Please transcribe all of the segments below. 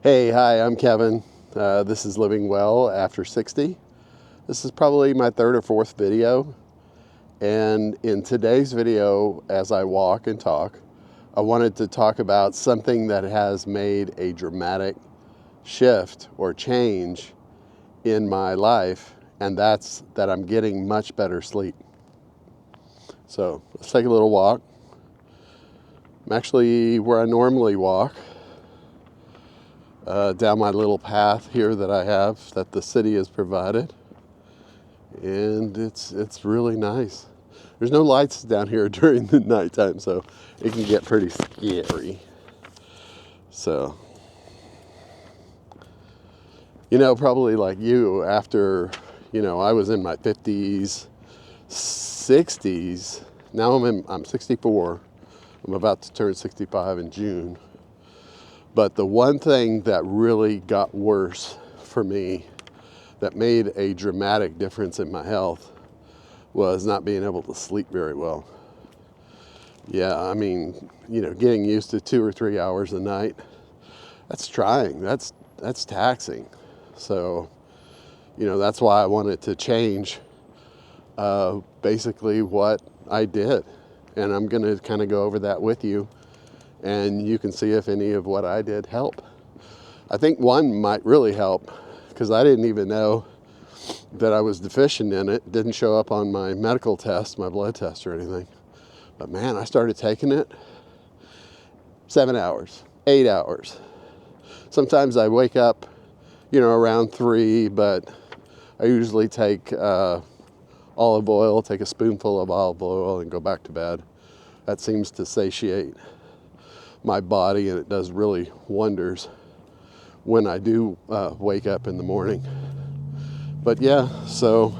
Hey, hi, I'm Kevin. This is Living Well After 60. This is probably my third or fourth video. And in today's video, as I walk and talk, I wanted to talk about something that has made a dramatic shift or change in my life, and that's that I'm getting much better sleep. So let's take a little walk. I'm actually where I normally walk. Down my little path here that I have that the city has provided, and it's really nice. There's no lights down here during the nighttime, so it can get pretty scary. So, probably like you, after, I was in my 50s, 60s. Now I'm 64. I'm about to turn 65 in June. But the one thing that really got worse for me, that made a dramatic difference in my health, was not being able to sleep very well. Yeah, I mean, getting used to 2 or 3 hours a night, that's trying. That's taxing. So, that's why I wanted to change basically what I did. And I'm going to kind of go over that with you, and you can see if any of what I did help. I think one might really help, because I didn't even know that I was deficient in it. It didn't show up on my medical test, my blood test or anything. But man, I started taking it 7 hours, 8 hours. Sometimes I wake up, around 3, but I usually take olive oil, take a spoonful of olive oil and go back to bed. That seems to satiate my body, and it does really wonders when I do wake up in the morning. But yeah, so,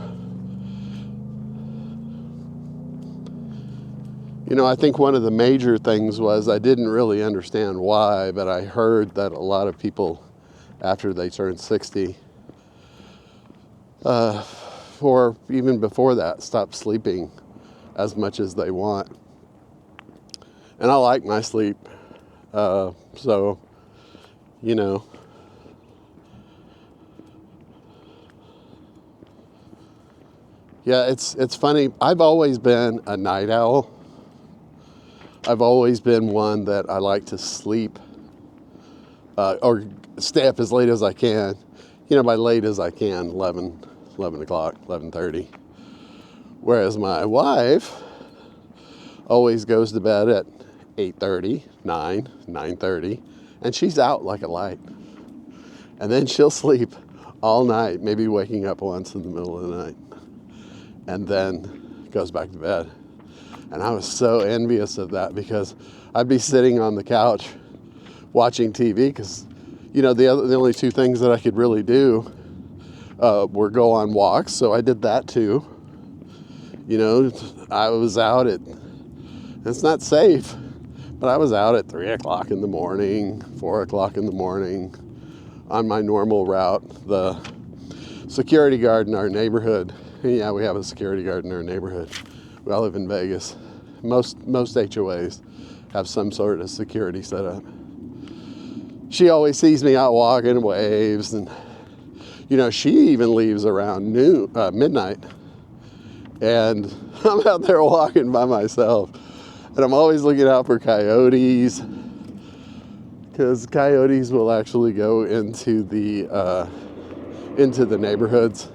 I think one of the major things was I didn't really understand why, but I heard that a lot of people, after they turn 60, or even before that, stop sleeping as much as they want. And I like my sleep, so, yeah, it's funny. I've always been a night owl. I've always been one that I like to sleep or stay up as late as I can. By late as I can, 11 o'clock, 11:30. Whereas my wife always goes to bed at 8:30, 9:30, and she's out like a light. And then she'll sleep all night, maybe waking up once in the middle of the night, and then goes back to bed. And I was so envious of that, because I'd be sitting on the couch watching TV, because, the only two things that I could really do were go on walks. So I did that too. I was out it's not safe, but I was out at 3 o'clock in the morning, 4 o'clock in the morning on my normal route. The security guard in our neighborhood, yeah, we have a security guard in our neighborhood. I live in Vegas. Most HOAs have some sort of security set up. She always sees me out walking and waves, and she even leaves around midnight, and I'm out there walking by myself, and I'm always looking out for coyotes, because coyotes will actually go into the neighborhoods,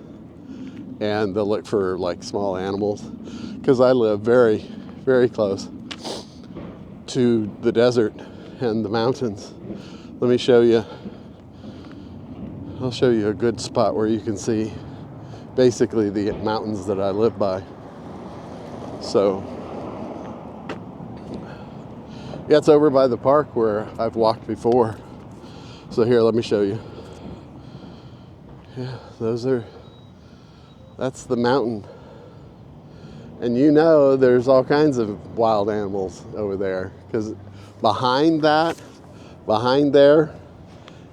and they'll look for like small animals, because I live very, very close to the desert and the mountains. Let me show you. I'll show you a good spot where you can see basically the mountains that I live by. So, yeah, it's over by the park where I've walked before. So here, let me show you. Yeah, that's the mountain. And there's all kinds of wild animals over there, because behind there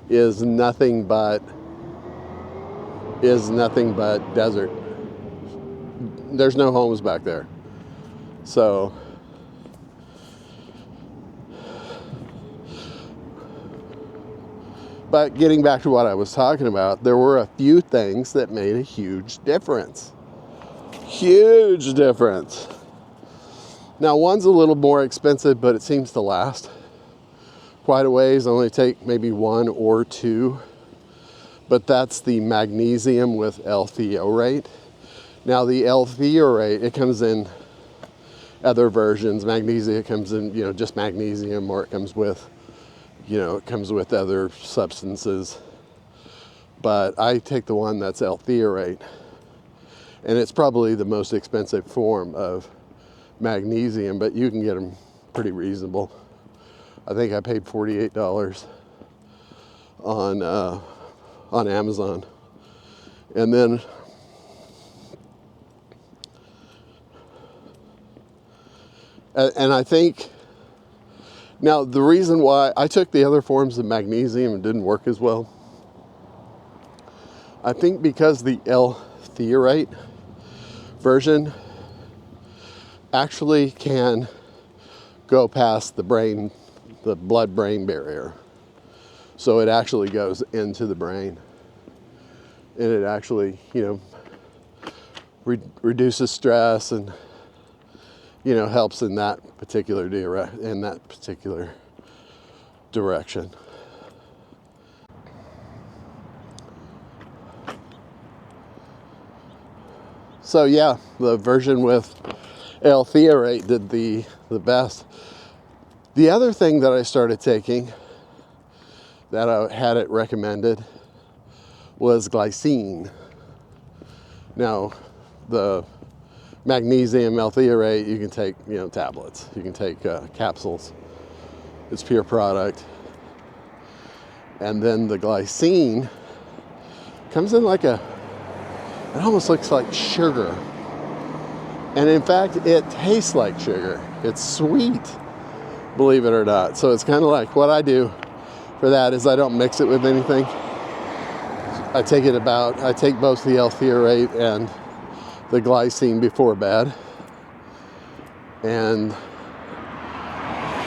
is nothing but desert. There's no homes back there. So But getting back to what I was talking about, there were a few things that made a huge difference. Huge difference. Now, one's a little more expensive, but it seems to last quite a ways. Only take maybe 1 or 2. But that's the magnesium with L-theorate. Now, the L-theorate, it comes in other versions. Magnesium, it comes in, just magnesium, or it comes with, it comes with other substances. But I take the one that's L-theorate. And it's probably the most expensive form of magnesium, but you can get them pretty reasonable. I think I paid $48 on Amazon. And then I think now the reason why I took the other forms of magnesium and didn't work as well, I think because the L-theorate version actually can go past the blood-brain barrier. So it actually goes into the brain, and it actually, reduces stress and, helps in that particular direction. So yeah, the version with L-theorate did the best. The other thing that I started taking that I had it recommended was glycine. Now, the magnesium L-theorate, you can take, tablets. You can take capsules. It's pure product. And then the glycine comes in it almost looks like sugar. And in fact, it tastes like sugar. It's sweet, believe it or not. So it's kind of like what I do for that is I don't mix it with anything. I take both the L-theorate and the glycine before bed. And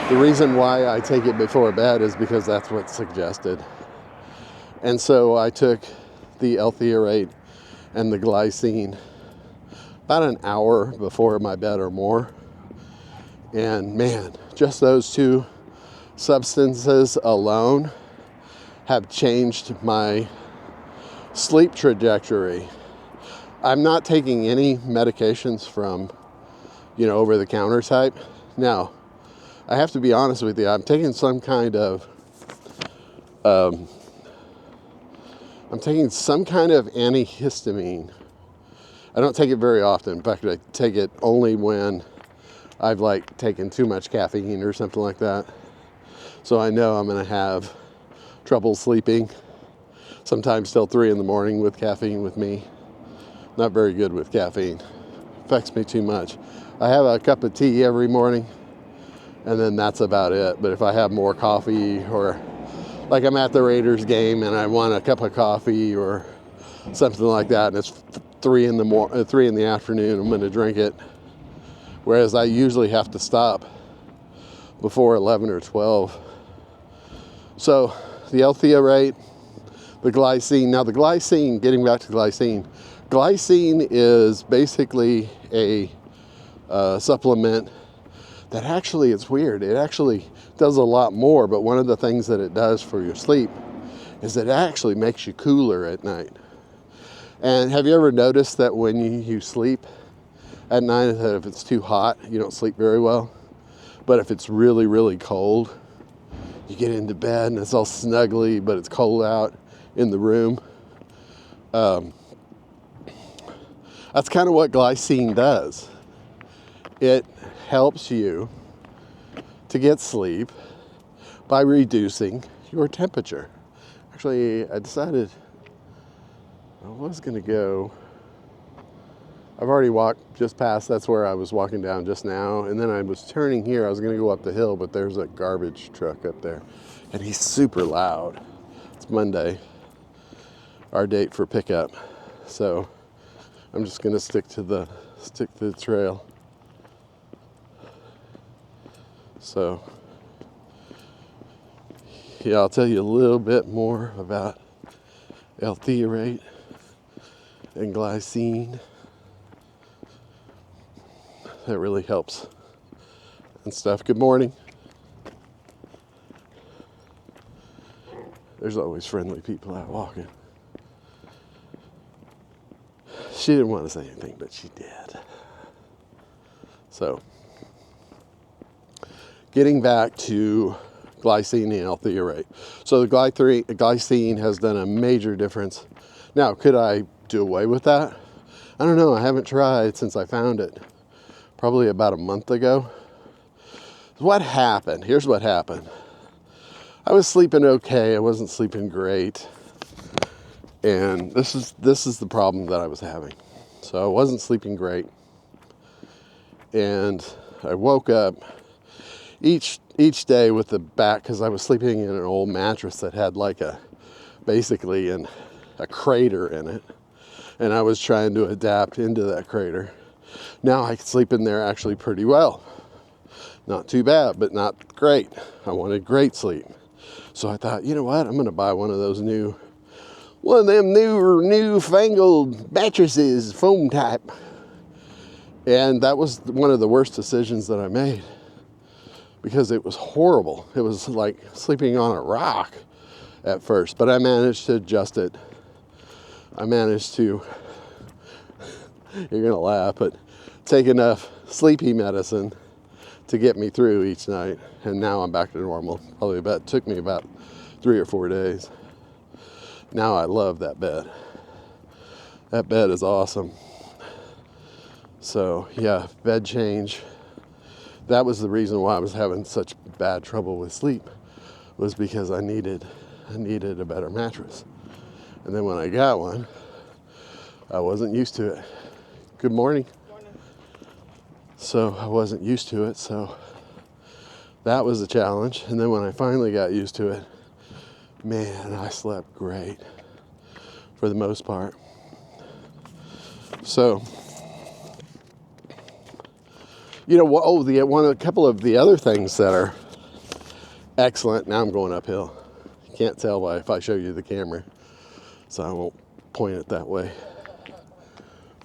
the reason why I take it before bed is because that's what's suggested. And so I took the L-theorate and the glycine about an hour before my bed or more. And man, just those two substances alone have changed my sleep trajectory. I'm not taking any medications from, over-the-counter type. Now, I have to be honest with you, I'm taking some kind of antihistamine. I don't take it very often. In fact, I take it only when I've taken too much caffeine or something like that. So I know I'm going to have trouble sleeping, sometimes till 3 in the morning with caffeine with me. Not very good with caffeine. Affects me too much. I have a cup of tea every morning, and then that's about it. But if I have more coffee, or like I'm at the Raiders game and I want a cup of coffee or something like that, and it's 3 in the afternoon, I'm going to drink it. Whereas I usually have to stop before 11 or 12. So the L-theorate, the glycine. Now the glycine, getting back to glycine is basically a supplement that actually, it's weird. It actually does a lot more, but one of the things that it does for your sleep is it actually makes you cooler at night. And have you ever noticed that when you sleep at night, that if it's too hot, you don't sleep very well? But if it's really, really cold, you get into bed and it's all snuggly, but it's cold out in the room. That's kind of what glycine does. It helps you to get sleep by reducing your temperature. Actually, I decided I was going to go. I've already walked just past, that's where I was walking down just now, and then I was turning here. I was going to go up the hill, but there's a garbage truck up there, and he's super loud. It's Monday, our date for pickup, so I'm just going to stick to the trail. yeah, I'll tell you a little bit more about L-theorate and glycine. That really helps and stuff. Good morning. There's always friendly people out walking. She didn't want to say anything, but she did. So, getting back to glycine and L-theorate. So the glycine has done a major difference. Now, could I do away with that? I don't know. I haven't tried since I found it. Probably about a month ago. What happened? Here's what happened. I was sleeping okay. I wasn't sleeping great. And this is the problem that I was having. So I wasn't sleeping great. And I woke up each day with the back, because I was sleeping in an old mattress that had like basically a crater in it. And I was trying to adapt into that crater. Now I can sleep in there actually pretty well. Not too bad, but not great. I wanted great sleep. So I thought, you know what? I'm going to buy one of them newfangled mattresses, foam type. And that was one of the worst decisions that I made, because it was horrible. It was like sleeping on a rock at first, but I managed to adjust it. I managed to, you're going to laugh, but take enough sleepy medicine to get me through each night. And now I'm back to normal. Took me about 3 or 4 days. Now I love that bed. That bed is awesome. So yeah, bed change. That was the reason why I was having such bad trouble with sleep, was because I needed a better mattress. And then when I got one, I wasn't used to it. Good morning. Morning. So I wasn't used to it, so that was a challenge. And then when I finally got used to it, man, I slept great for the most part. So, you know, a couple of the other things that are excellent. Now I'm going uphill. You can't tell if I show you the camera, so I won't point it that way.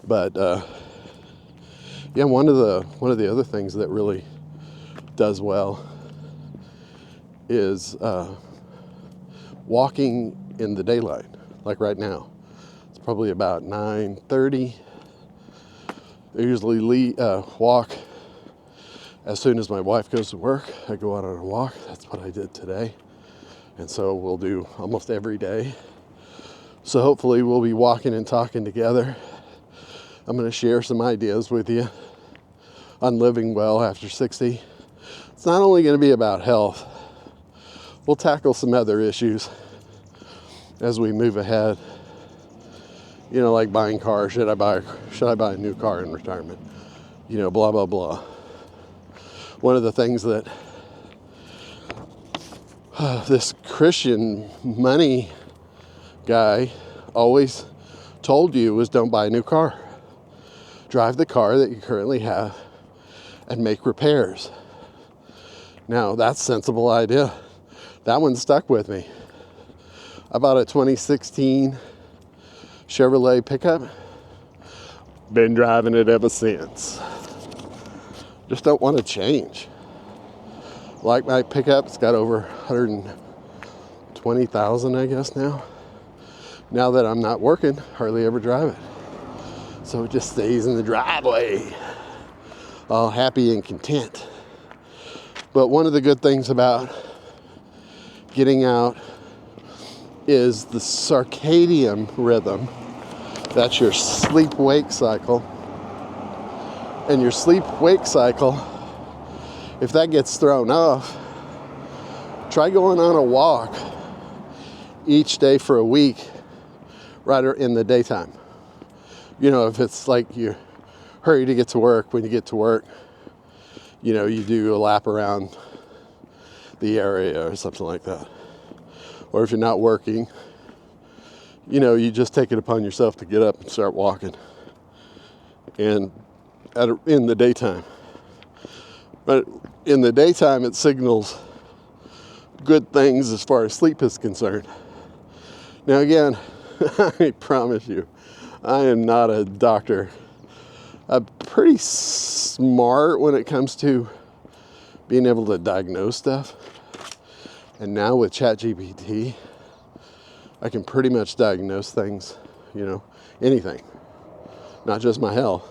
But yeah, one of the other things that really does well is walking in the daylight. Like right now, it's probably about 9:30. I usually walk as soon as my wife goes to work. I go out on a walk. That's what I did today. And so we'll do almost every day. So hopefully we'll be walking and talking together. I'm going to share some ideas with you on living well after 60. It's not only going to be about health. We'll tackle some other issues as we move ahead. You know, like buying cars. Should I buy a new car in retirement? You know, blah, blah, blah. One of the things that this Christian money guy always told you was, don't buy a new car. Drive the car that you currently have and make repairs. Now, that's a sensible idea. That one stuck with me. I bought a 2016 Chevrolet pickup. Been driving it ever since. Just don't want to change. Like my pickup, it's got over 120,000, I guess now. Now that I'm not working, hardly ever drive it. So it just stays in the driveway, all happy and content. But one of the good things about getting out is the circadian rhythm. That's your sleep-wake cycle. And your sleep-wake cycle, if that gets thrown off, try going on a walk each day for a week, right in the daytime. You know, if it's like you hurry to get to work, when you get to work, you know, you do a lap around the area or something like that. Or if you're not working, you know, you just take it upon yourself to get up and start walking. And in the daytime. But in the daytime, it signals good things as far as sleep is concerned. Now again, I promise you, I am not a doctor. I'm pretty smart when it comes to being able to diagnose stuff. And now with ChatGPT, I can pretty much diagnose things, anything, not just my health.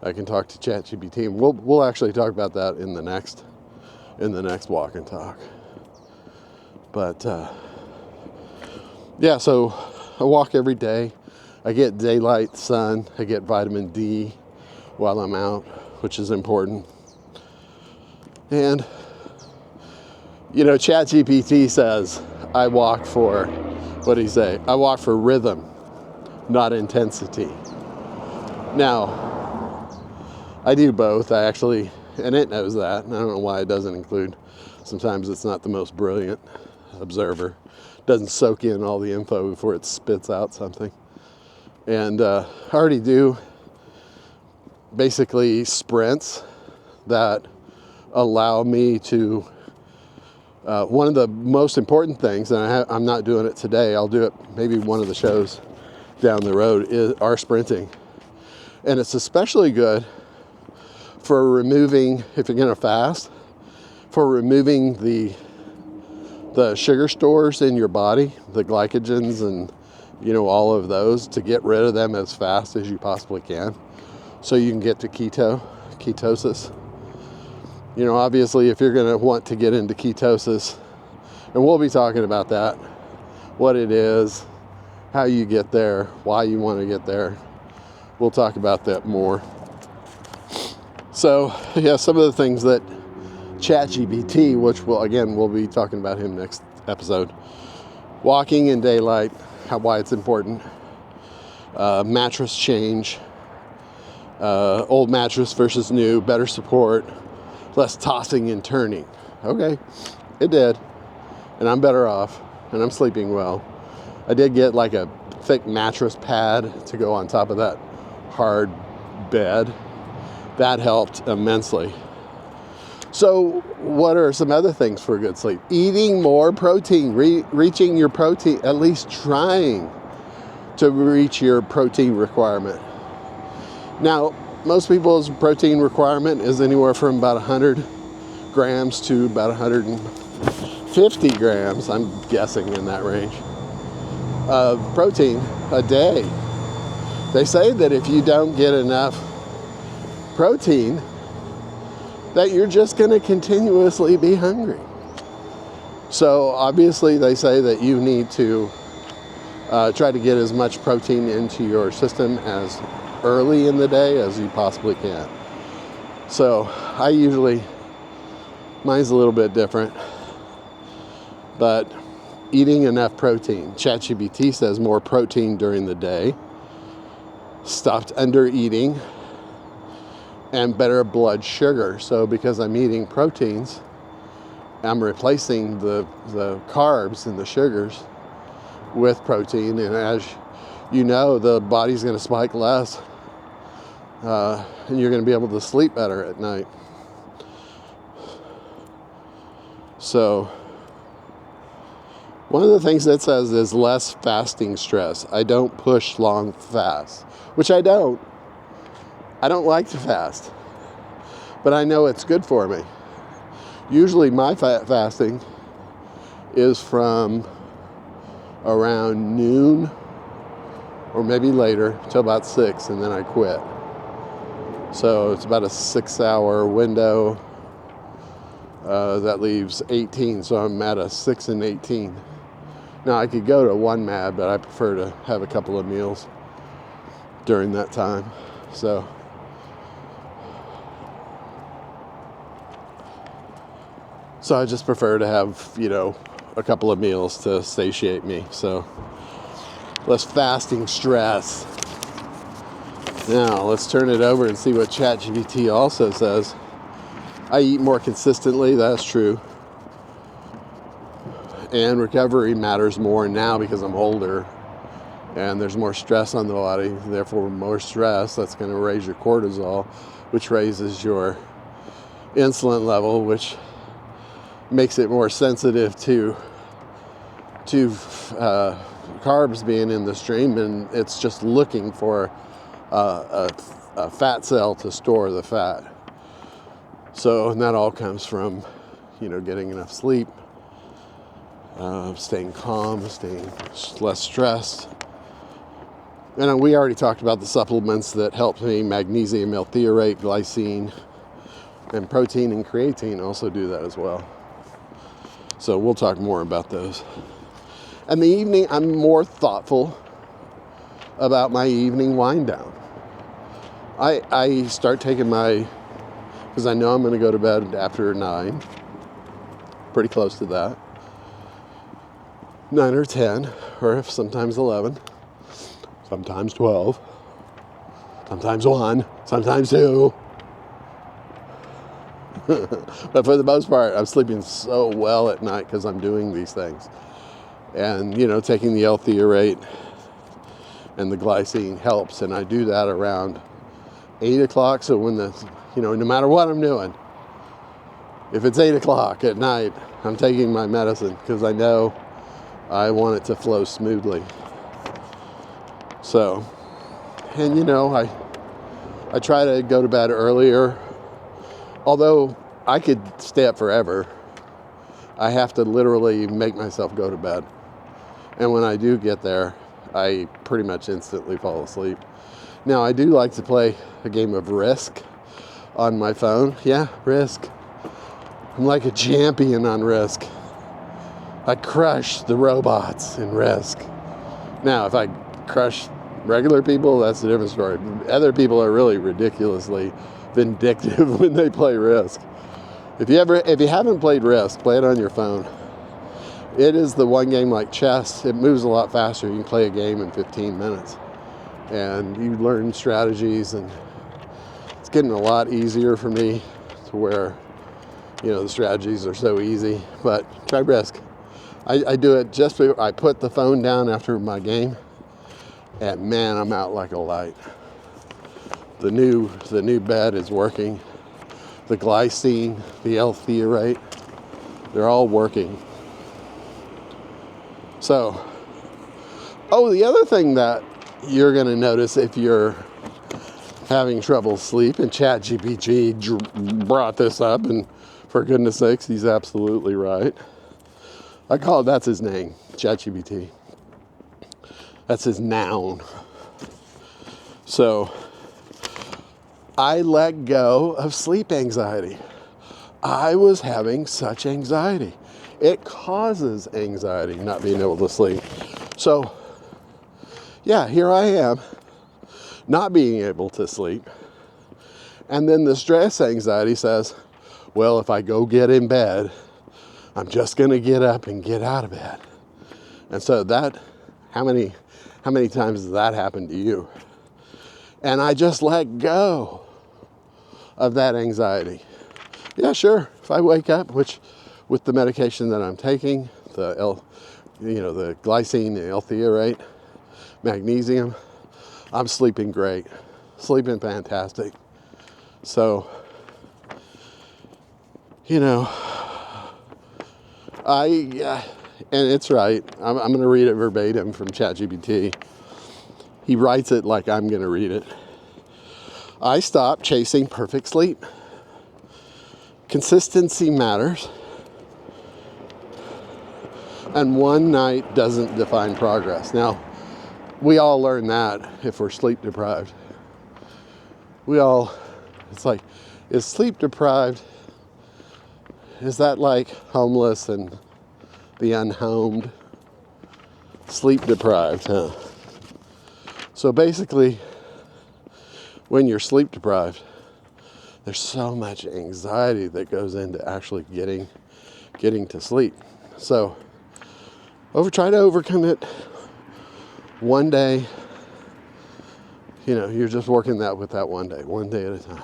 I can talk to ChatGPT, and we'll actually talk about that in the next walk and talk. But yeah, so I walk every day. I get daylight, sun. I get vitamin D while I'm out, which is important. And ChatGPT says I walk for, what do you say? I walk for rhythm, not intensity. Now, I do both, actually, and it knows that. And I don't know why it doesn't include. Sometimes it's not the most brilliant observer. Doesn't soak in all the info before it spits out something. And I already do basically sprints that allow me to, one of the most important things, and I'm not doing it today, I'll do it maybe one of the shows down the road, are sprinting. And it's especially good for removing, if you're going to fast, for removing the sugar stores in your body, the glycogens and, all of those, to get rid of them as fast as you possibly can so you can get to ketosis. Obviously, if you're going to want to get into ketosis, and we'll be talking about that, what it is, how you get there, why you want to get there. We'll talk about that more. So, yeah, some of the things that ChatGPT, which we'll be talking about him next episode. Walking in daylight, why it's important. Mattress change. Old mattress versus new, better support, less tossing and turning. Okay, it did. And I'm better off, and I'm sleeping well. I did get like a thick mattress pad to go on top of that hard bed. That helped immensely. So what are some other things for good sleep? Eating more protein, reaching your protein, at least trying to reach your protein requirement. Now, most people's protein requirement is anywhere from about 100 grams to about 150 grams, I'm guessing in that range, of protein a day. They say that if you don't get enough protein, that you're just going to continuously be hungry. So obviously they say that you need to try to get as much protein into your system as early in the day as you possibly can. So mine's a little bit different, but eating enough protein. ChatGPT says more protein during the day, stopped under eating, and better blood sugar. So because I'm eating proteins, I'm replacing the carbs and the sugars with protein, and as you know, the body's going to spike less, and you're going to be able to sleep better at night. So one of the things that says is less fasting stress. I don't push long fasts, which I don't. I don't like to fast, but I know it's good for me. Usually my fasting is from around noon or maybe later till about 6, and then I quit. So it's about a 6-hour window. That leaves 18, so I'm at a 6 and 18. Now I could go to 1 MAD, but I prefer to have a couple of meals during that time. So I just prefer to have, a couple of meals to satiate me. So less fasting stress. Now let's turn it over and see what ChatGPT also says. I eat more consistently, that's true. And recovery matters more now because I'm older and there's more stress on the body. Therefore, more stress, that's going to raise your cortisol, which raises your insulin level, which makes it more sensitive to carbs being in the stream, and it's just looking for a fat cell to store the fat. So, and that all comes from, getting enough sleep, staying calm, staying less stressed. And we already talked about the supplements that help me: magnesium, L-theorate, glycine, and protein and creatine also do that as well. So we'll talk more about those. And the evening, I'm more thoughtful about my evening wind down. I start taking because I know I'm going to go to bed after 9, pretty close to that, 9 or 10, or sometimes 11, sometimes 12, sometimes 1, sometimes 2. But for the most part, I'm sleeping so well at night because I'm doing these things. And, taking the L-theorate and the glycine helps. And I do that around 8 o'clock. So when no matter what I'm doing, if it's 8 o'clock at night, I'm taking my medicine because I know I want it to flow smoothly. So, and I try to go to bed earlier. Although I could stay up forever, I have to literally make myself go to bed. And when I do get there, I pretty much instantly fall asleep. Now, I do like to play a game of Risk on my phone. Yeah, Risk. I'm like a champion on Risk. I crush the robots in Risk. Now, if I crush regular people, that's a different story. Other people are really ridiculously vindictive when they play Risk. If you haven't played Risk, play it on your phone. It is the one game like chess. It moves a lot faster. You can play a game in 15 minutes. And you learn strategies, and it's getting a lot easier for me to where, the strategies are so easy. But try Risk. I do it just before I put the phone down after my game, and man, I'm out like a light. The new bed is working. The glycine, the L-theorate, they're all working. So, the other thing that you're going to notice if you're having trouble sleep, and ChatGPT brought this up, and for goodness sakes, he's absolutely right. That's his name, ChatGPT. That's his noun. So, I let go of sleep anxiety. I was having such anxiety. It causes anxiety not being able to sleep. So, yeah, here I am, not being able to sleep. And then the stress anxiety says, well, if I go get in bed, I'm just going to get up and get out of bed. And so how many times has that happened to you? And I just let go of that anxiety. Yeah, sure. If I wake up, which with the medication that I'm taking, the glycine, the L-theorate, magnesium, I'm sleeping great, sleeping fantastic. So, and it's right. I'm going to read it verbatim from ChatGPT. He writes it like I'm going to read it. I stopped chasing perfect sleep. Consistency matters. And one night doesn't define progress. Now, we all learn that if we're sleep deprived. It's like, is sleep deprived, is that like homeless and the unhomed? Sleep deprived, huh? So basically, when you're sleep deprived, there's so much anxiety that goes into actually getting to sleep. So try to overcome it one day. You're just working with that one day at a time.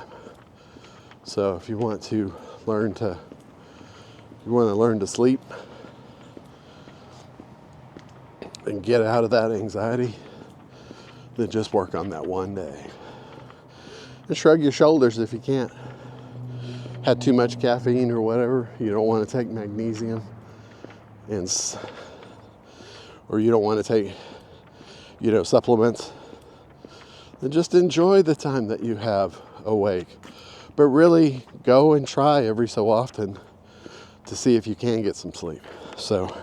So if you want to learn to sleep and get out of that anxiety, then just work on that one day. And shrug your shoulders if you can't. had too much caffeine or whatever, you don't want to take magnesium, or you don't want to take, supplements, then just enjoy the time that you have awake. But really go and try every so often to see if you can get some sleep. So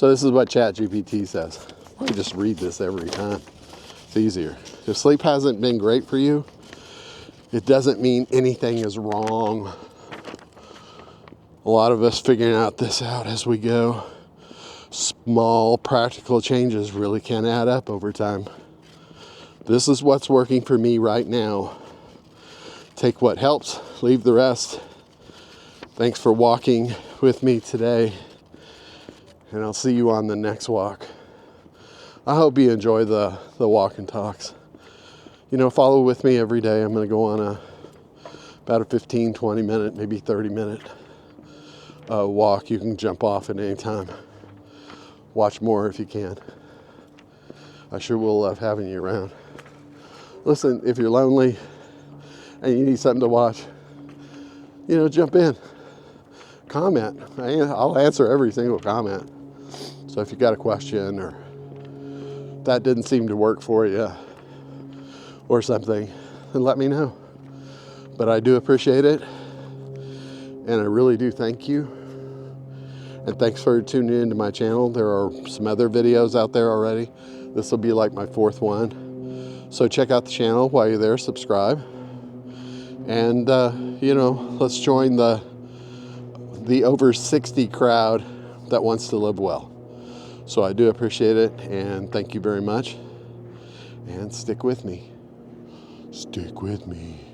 this is what ChatGPT says. I just read this every time. It's easier. If sleep hasn't been great for you, it doesn't mean anything is wrong. A lot of us figuring this out as we go. Small practical changes really can add up over time. This is what's working for me right now. Take what helps, leave the rest. Thanks for walking with me today, and I'll see you on the next walk. I hope you enjoy the walk and talks. Follow with me every day. I'm going to go on about a 15, 20 minute, maybe 30 minute walk. You can jump off at any time. Watch more if you can. I sure will love having you around. Listen, if you're lonely and you need something to watch, jump in. Comment. I'll answer every single comment. So if you got a question or that didn't seem to work for you or something, then let me know. But I do appreciate it, and I really do thank you. And thanks for tuning into my channel. There are some other videos out there already. This will be like my 4th one. So check out the channel while you're there, subscribe. And, let's join the over 60 crowd that wants to live well. So I do appreciate it, and thank you very much. And stick with me. Stick with me.